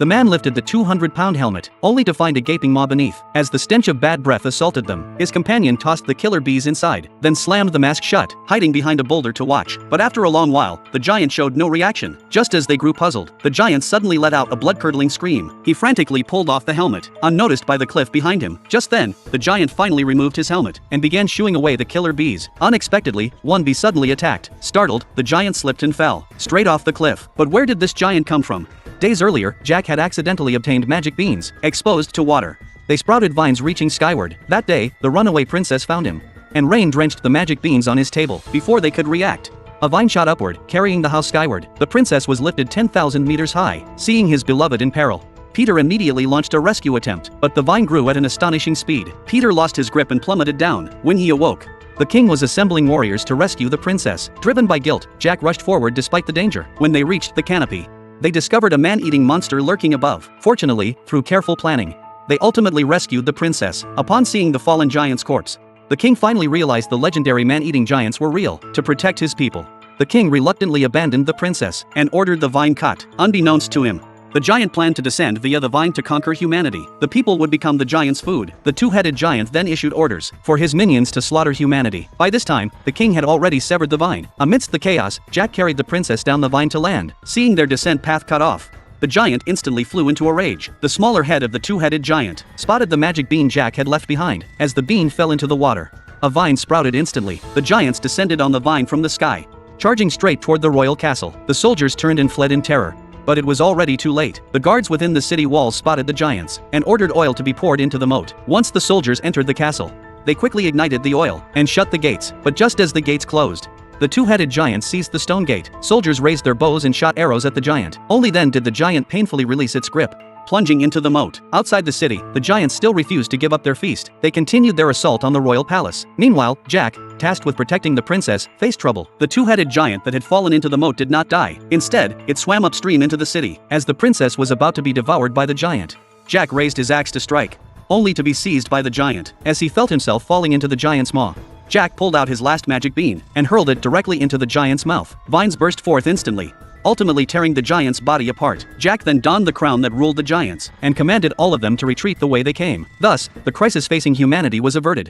The man lifted the 200-pound helmet, only to find a gaping maw beneath. As the stench of bad breath assaulted them, his companion tossed the killer bees inside, then slammed the mask shut, hiding behind a boulder to watch. But after a long while, the giant showed no reaction. Just as they grew puzzled, the giant suddenly let out a blood-curdling scream. He frantically pulled off the helmet, unnoticed by the cliff behind him. Just then, the giant finally removed his helmet, and began shooing away the killer bees. Unexpectedly, one bee suddenly attacked. Startled, the giant slipped and fell, straight off the cliff. But where did this giant come from? Days earlier, Jack had accidentally obtained magic beans, exposed to water. They sprouted vines reaching skyward. That day, the runaway princess found him, and rain drenched the magic beans on his table. Before they could react, a vine shot upward, carrying the house skyward. The princess was lifted 10,000 meters high. Seeing his beloved in peril, Peter immediately launched a rescue attempt, but the vine grew at an astonishing speed. Peter lost his grip and plummeted down. When he awoke, the king was assembling warriors to rescue the princess. Driven by guilt, Jack rushed forward despite the danger. When they reached the canopy, they discovered a man-eating monster lurking above. Fortunately, through careful planning, they ultimately rescued the princess. Upon seeing the fallen giant's corpse, the king finally realized the legendary man-eating giants were real. To protect his people, the king reluctantly abandoned the princess and ordered the vine cut. Unbeknownst to him, the giant planned to descend via the vine to conquer humanity. The people would become the giant's food. The two-headed giant then issued orders for his minions to slaughter humanity. By this time, the king had already severed the vine. Amidst the chaos, Jack carried the princess down the vine to land. Seeing their descent path cut off, the giant instantly flew into a rage. The smaller head of the two-headed giant spotted the magic bean Jack had left behind. As the bean fell into the water, a vine sprouted instantly. The giants descended on the vine from the sky, charging straight toward the royal castle. The soldiers turned and fled in terror, but it was already too late. The guards within the city walls spotted the giants and ordered oil to be poured into the moat. Once the soldiers entered the castle, they quickly ignited the oil and shut the gates. But just as the gates closed, the two-headed giant seized the stone gate. Soldiers raised their bows and shot arrows at the giant. Only then did the giant painfully release its grip, plunging into the moat. Outside the city, the giants still refused to give up their feast. They continued their assault on the royal palace. Meanwhile, Jack, tasked with protecting the princess, faced trouble. The two-headed giant that had fallen into the moat did not die. Instead, it swam upstream into the city. As the princess was about to be devoured by the giant, Jack raised his axe to strike, only to be seized by the giant. As he felt himself falling into the giant's maw, Jack pulled out his last magic bean and hurled it directly into the giant's mouth. Vines burst forth instantly, ultimately tearing the giant's body apart. Jack then donned the crown that ruled the giants and commanded all of them to retreat the way they came. Thus, the crisis facing humanity was averted.